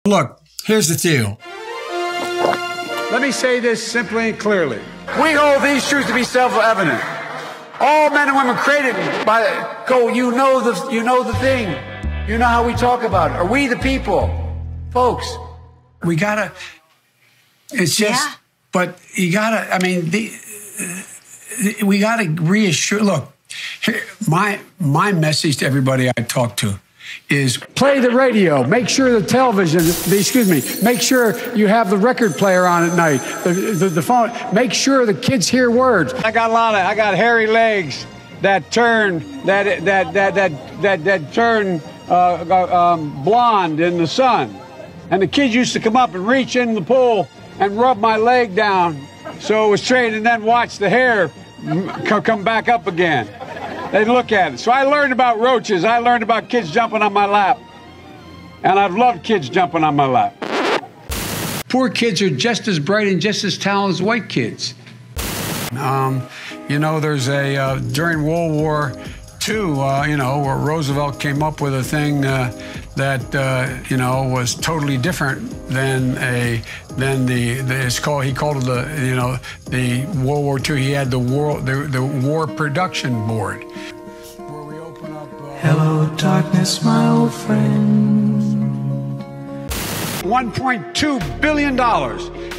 Look, here's the deal. Let me say this simply and clearly. We hold these truths to be self-evident. All men and women created by go. You know the thing. You know how we talk about it. Are we the people, folks? We gotta. It's just. Yeah. But you gotta. I mean, we gotta reassure. Look, here, my message to everybody I talk to is play the radio. Make sure the television, make sure you have the record player on at night. The phone. Make sure the kids hear words. I got hairy legs that turn blonde in the sun, and the kids used to come up and reach in the pool and rub my leg down so it was straight, and then watch the hair come back up again. They look at it. So I learned about roaches. I learned about kids jumping on my lap. And I've loved kids jumping on my lap. Poor kids are just as bright and just as talented as white kids. You know, there's a, during World War II, you know, where Roosevelt came up with a thing that, you know, was totally different than he called it the, you know, the World War II, he had the War Production Board. Where we open up, hello, darkness, my old friend. $1.2 billion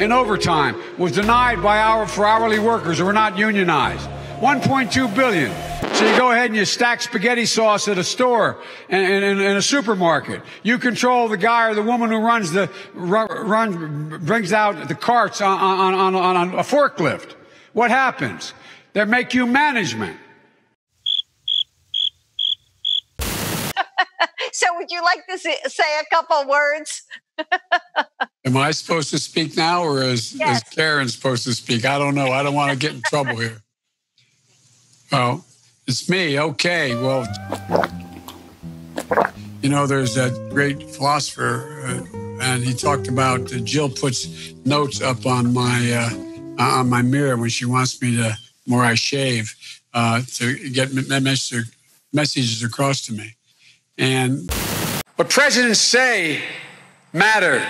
in overtime was denied for hourly workers who were not unionized. $1.2 billion. So you go ahead and you stack spaghetti sauce at a store and in a supermarket. You control the guy or the woman who brings out the carts on a forklift. What happens? They make you management. So would you like to say a couple words? Am I supposed to speak now, or is Karen supposed to speak? I don't know. I don't want to get in trouble here. Oh, it's me. Okay. Well, you know, there's that great philosopher, and he talked about Jill puts notes up on my mirror when she wants me to, where I shave, to get messages across to me. And what presidents say matter.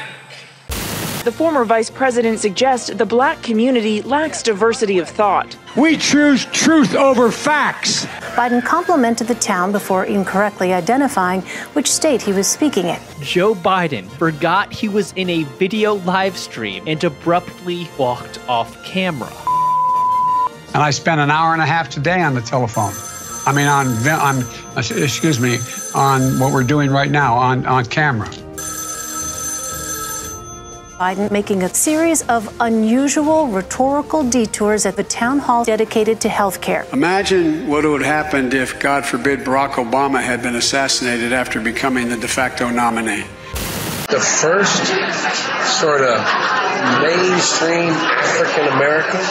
The former vice president suggests the black community lacks diversity of thought. We choose truth over facts. Biden complimented the town before incorrectly identifying which state he was speaking in. Joe Biden forgot he was in a video live stream and abruptly walked off camera. And I spent an hour and a half today on the telephone. I mean, on what we're doing right now on camera. Biden making a series of unusual rhetorical detours at the town hall dedicated to health care. Imagine what would have happened if, God forbid, Barack Obama had been assassinated after becoming the de facto nominee. The first sort of mainstream African American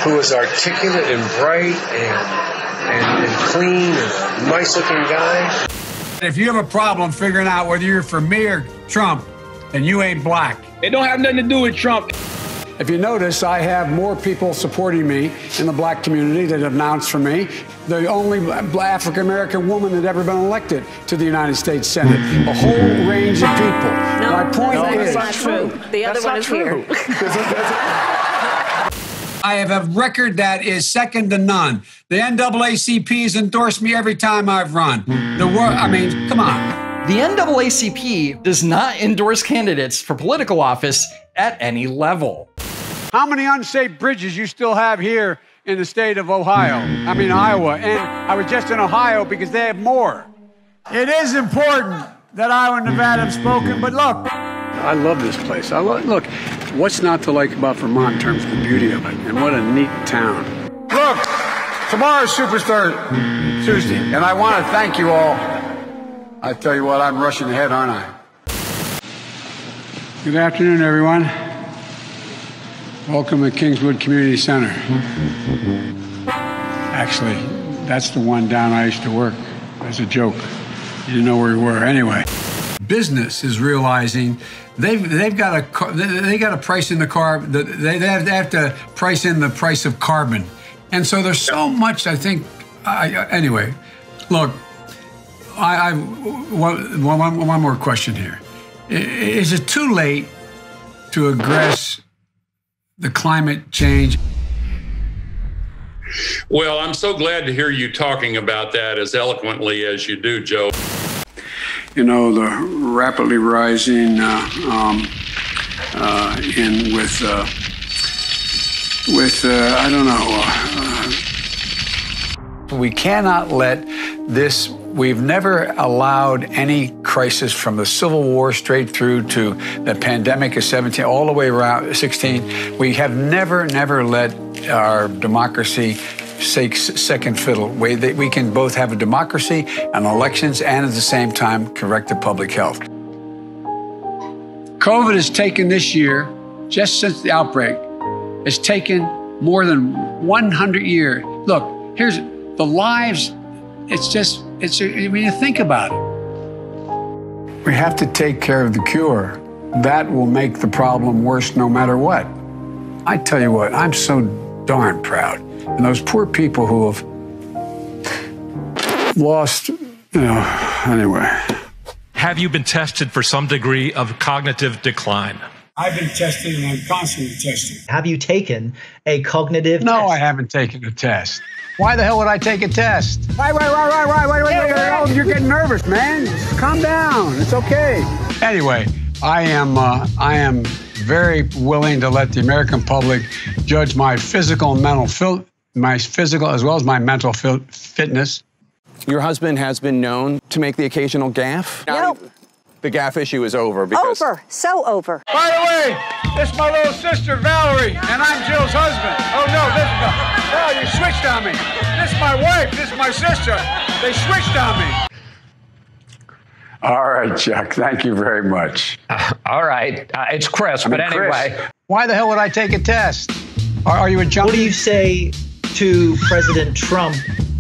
who was articulate and bright and clean and nice looking guy. If you have a problem figuring out whether you're for me or Trump, and you ain't black. It don't have nothing to do with Trump. If you notice, I have more people supporting me in the black community that have announced for me. The only African-American woman that ever been elected to the United States Senate. A whole range of people. My point is... That's not true. The other one is here. I have a record that is second to none. The NAACP has endorsed me every time I've run. I mean, come on. The NAACP does not endorse candidates for political office at any level. How many unsafe bridges you still have here in the state of Iowa? And I was just in Ohio because they have more. It is important that Iowa and Nevada have spoken, but look, I love this place. Look, what's not to like about Vermont in terms of the beauty of it, and what a neat town. Look, tomorrow's Superstar Tuesday, and I want to thank you all. I tell you what, I'm rushing ahead, aren't I? Good afternoon, everyone. Welcome to Kingswood Community Center. Actually, that's the one down I used to work. As a joke. You didn't know where we were. Anyway, business is realizing they've got to price in the carbon. They have to price in the price of carbon, and so there's so much. I think. Anyway, look. One more question here. Is it too late to address the climate change? Well, I'm so glad to hear you talking about that as eloquently as you do, Joe. You know, the rapidly rising I don't know. We cannot let this. We've never allowed any crisis from the Civil War straight through to the pandemic of 17, all the way around 16. We have never let our democracy take second fiddle. We can both have a democracy and elections and at the same time correct the public health. COVID has taken this year, just since the outbreak, it's taken more than 100 years. Look, here's the lives. I mean, you think about it. We have to take care of the cure. That will make the problem worse no matter what. I tell you what, I'm so darn proud. And those poor people who have lost, anyway. Have you been tested for some degree of cognitive decline? I've been tested and I'm constantly tested. Have you taken a cognitive test? No, I haven't taken a test. Why the hell would I take a test? Wait. You're getting nervous, man. Calm down. It's okay. Anyway, I am very willing to let the American public judge my physical and mental my physical as well as my mental fitness. Your husband has been known to make the occasional gaffe. Nope. The gaffe issue is over because... Over. So over. By the way, this is my little sister, Valerie, and I'm Jill's husband. Oh, no, you switched on me. This is my wife. This is my sister. They switched on me. All right, Chuck. Thank you very much. All right. It's Chris, but anyway. Chris, why the hell would I take a test? Are you a junkie? What do you say to President Trump,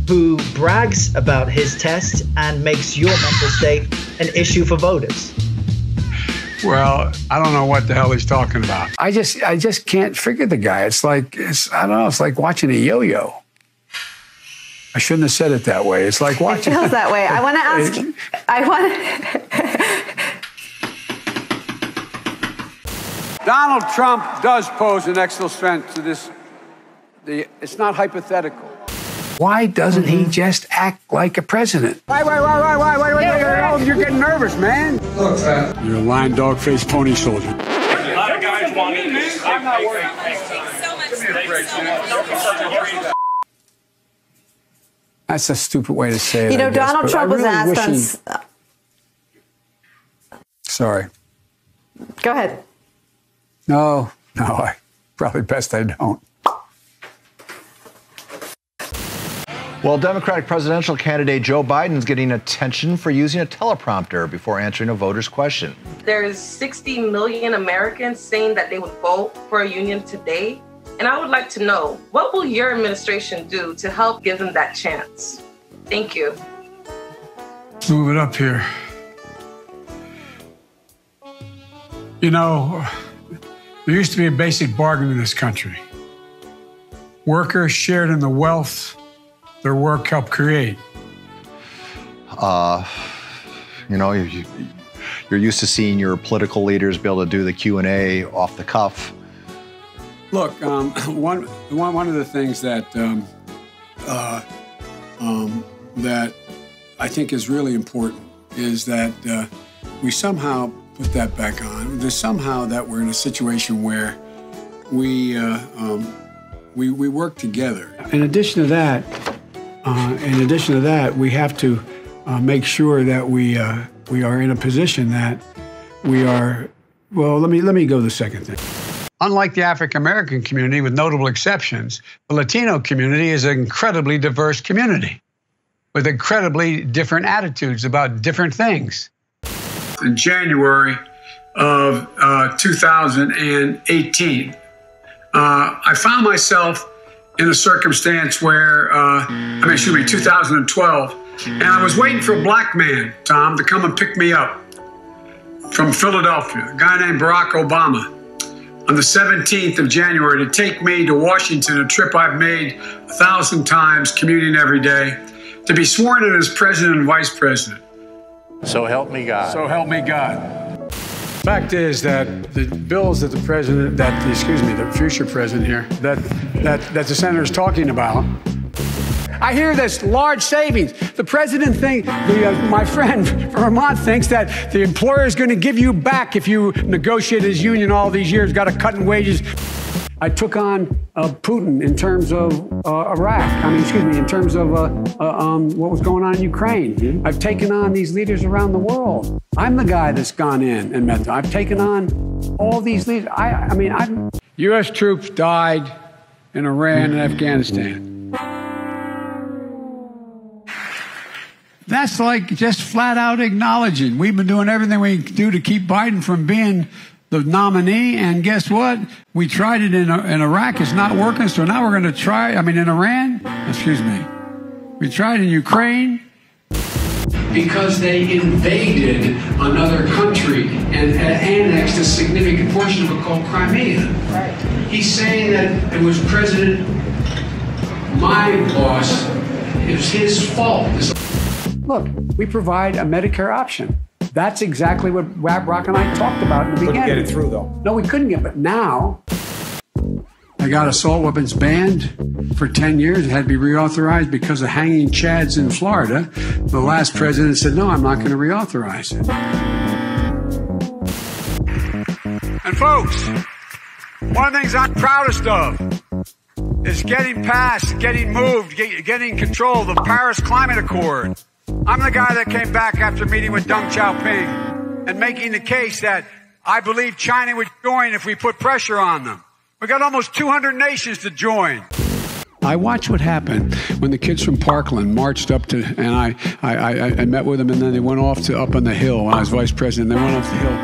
who brags about his test and makes your mental state an issue for voters? Well, I don't know what the hell he's talking about. I just can't figure the guy. It's like watching a yo-yo. I shouldn't have said it that way. It's like watching. It feels that way. I want to ask you. Donald Trump does pose an extra threat to this. It's not hypothetical. Why doesn't he just act like a president? Wait. You're getting nervous, man. Look, you're a lying dog-faced pony soldier. A lot of guys want this. I'm not worried. That's a stupid way to say it. Donald Trump was asked on. Sorry. Go ahead. No, probably best I don't. Well, Democratic presidential candidate Joe Biden's getting attention for using a teleprompter before answering a voter's question. There's 60 million Americans saying that they would vote for a union today. And I would like to know, what will your administration do to help give them that chance? Thank you. Let's move it up here. There used to be a basic bargain in this country. Workers shared in the wealth their work helped create. You're used to seeing your political leaders be able to do the Q&A off the cuff. Look, one of the things that that I think is really important is that we somehow put that back on. There's somehow that we're in a situation where we work together. In addition to that, we have to make sure that we are in a position that we are. Well, let me go to the second thing. Unlike the African American community, with notable exceptions, the Latino community is an incredibly diverse community with incredibly different attitudes about different things. In January of 2018, I found myself in a circumstance where, 2012, and I was waiting for a black man, Tom, to come and pick me up from Philadelphia, a guy named Barack Obama, on the 17th of January to take me to Washington, a trip I've made 1,000 times, commuting every day, to be sworn in as president and vice president. So help me God. So help me God. Fact is that the bills that the future president here, that the senator is talking about, I hear this large savings. The president thinks, my friend from Vermont thinks that the employer is going to give you back if you negotiate his union all these years, got a cut in wages. I took on Putin in terms of Iraq. In terms of what was going on in Ukraine. I've taken on these leaders around the world. I'm the guy that's gone in and met them. I've taken on all these leaders. U.S. troops died in Iran and Afghanistan. That's like just flat out acknowledging we've been doing everything we can do to keep Biden from being the nominee, and guess what? We tried it in Iraq. It's not working, so now we're going to try, in Iran, we tried in Ukraine. Because they invaded another country and annexed a significant portion of it called Crimea. Right. He's saying that it was my boss, it was his fault. Look, we provide a Medicare option. That's exactly what Brock and I talked about in the beginning. Couldn't get it through, though. No, we couldn't get it. But now, I got assault weapons banned for 10 years. It had to be reauthorized because of hanging chads in Florida. The last president said, no, I'm not going to reauthorize it. And folks, one of the things I'm proudest of is getting moved, getting control of the Paris Climate Accord. I'm the guy that came back after meeting with Deng Xiaoping and making the case that I believe China would join if we put pressure on them. We got almost 200 nations to join. I watched what happened when the kids from Parkland marched up to, and I met with them, and then they went off to up on the hill when I was vice president. They went off the hill.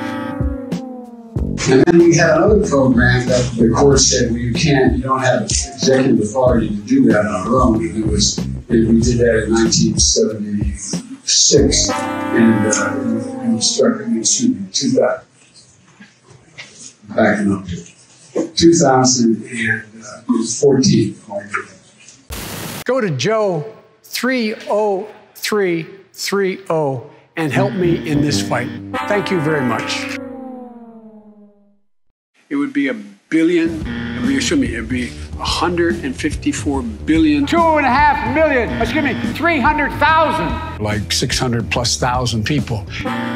And then we had another program that the court said, well, you don't have executive authority to do that on our own. And we did that in 1976, and we started in 2000. Backing up to 2014. Go to Joe 30330 and help me in this fight. Thank you very much. It would be it'd be 154 billion. 2.5 million, 300,000. Like 600,000+ people.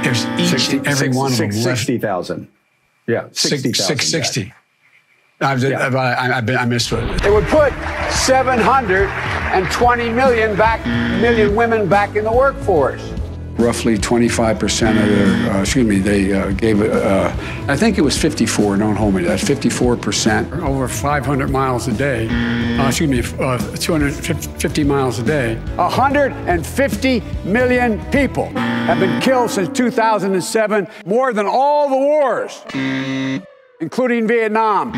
There's each and every one of them. 60,000. Yeah, 60,000. 660. I missed it. It would put 720 million women back in the workforce. Roughly 25% of their, they gave it, I think it was 54, don't hold me to that, 54%. Over 500 miles a day, 250 miles a day. 150 million people have been killed since 2007, more than all the wars, including Vietnam.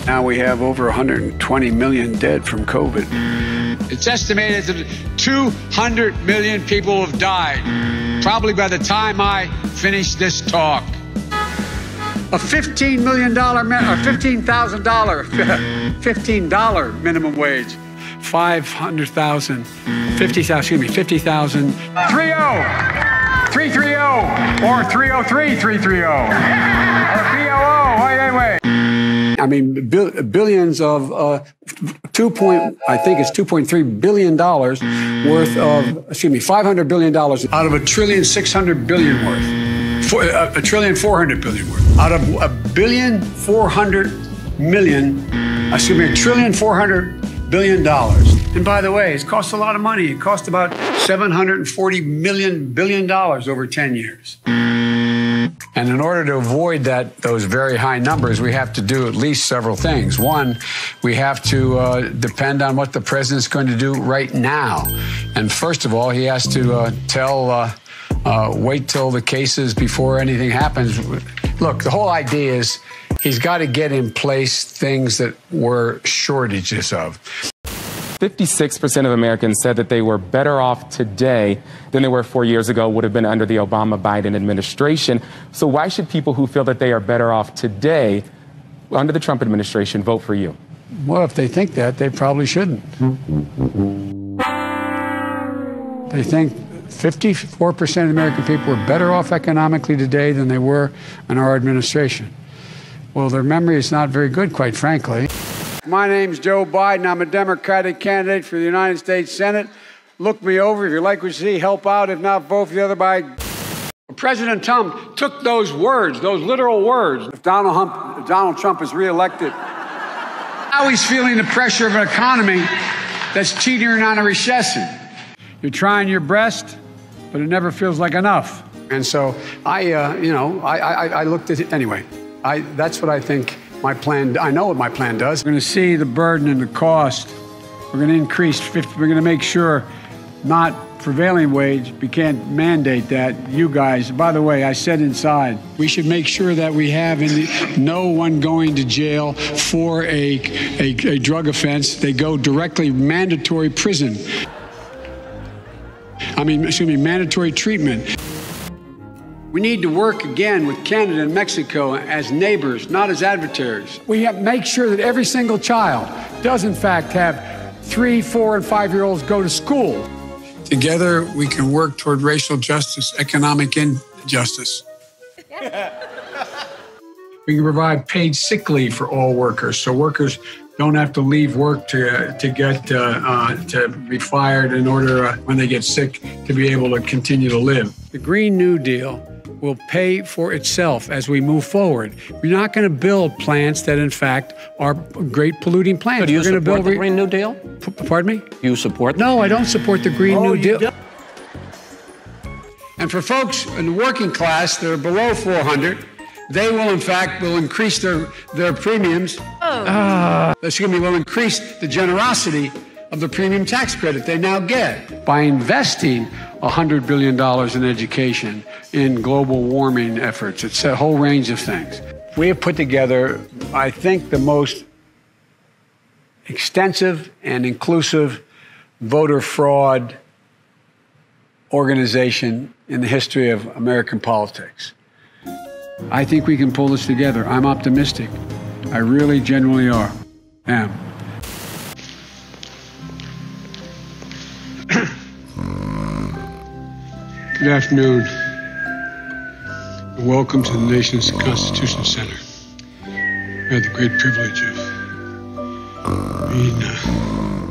Now we have over 120 million dead from COVID. It's estimated that 200 million people have died, probably by the time I finish this talk. A $15 million or $15,000 minimum wage. 500,000, 50,000, 50,000. 330 or 303 330 or BOO. Wait. I mean, billions of $2.3 billion worth of, $500 billion out of $1.6 trillion worth, $1.4 trillion worth, out of $1.4 billion. And by the way, it's cost a lot of money. It cost about $740 billion over 10 years. And in order to avoid those very high numbers, we have to do at least several things. One, we have to depend on what the president's going to do right now. And first of all, he has to wait till the cases before anything happens. Look, the whole idea is he's got to get in place things that were shortages of. 56% of Americans said that they were better off today than they were 4 years ago, would have been under the Obama-Biden administration. So why should people who feel that they are better off today under the Trump administration vote for you? Well, if they think that, they probably shouldn't. They think 54% of the American people were better off economically today than they were in our administration. Well, their memory is not very good, quite frankly. My name's Joe Biden. I'm a Democratic candidate for the United States Senate. Look me over. If you like what you see, help out. If not, vote for the other by. President Trump took those words, those literal words. If Donald Trump is reelected, now he's feeling the pressure of an economy that's teetering on a recession. You're trying your best, but it never feels like enough. And so I looked at it anyway. That's what I think my plan. I know what my plan does. We're going to see the burden and the cost. We're going to increase 50. We're going to make sure not prevailing wage. We can't mandate that. You guys, by the way, I said inside, we should make sure that we have no one going to jail for a drug offense. They go directly mandatory prison. Mandatory treatment. We need to work again with Canada and Mexico as neighbors, not as adversaries. We have to make sure that every single child does, in fact, have 3, 4, and 5-year-olds go to school. Together, we can work toward racial justice, economic injustice. We can provide paid sick leave for all workers, so workers don't have to leave work to be fired in order, when they get sick, to be able to continue to live. The Green New Deal will pay for itself as we move forward. We're not going to build plants that, in fact, are great polluting plants. So do you support the Green New Deal? Pardon me? You support? No, I don't support the Green New Deal. And for folks in the working class that are below 400, they will, in fact, increase their premiums. Will increase the generosity of the premium tax credit they now get by investing $100 billion in education, in global warming efforts. It's a whole range of things. We have put together, I think, the most extensive and inclusive voter fraud organization in the history of American politics. I think we can pull this together. I'm optimistic. I really genuinely am. Good afternoon, and welcome to the nation's Constitution Center. I had the great privilege of being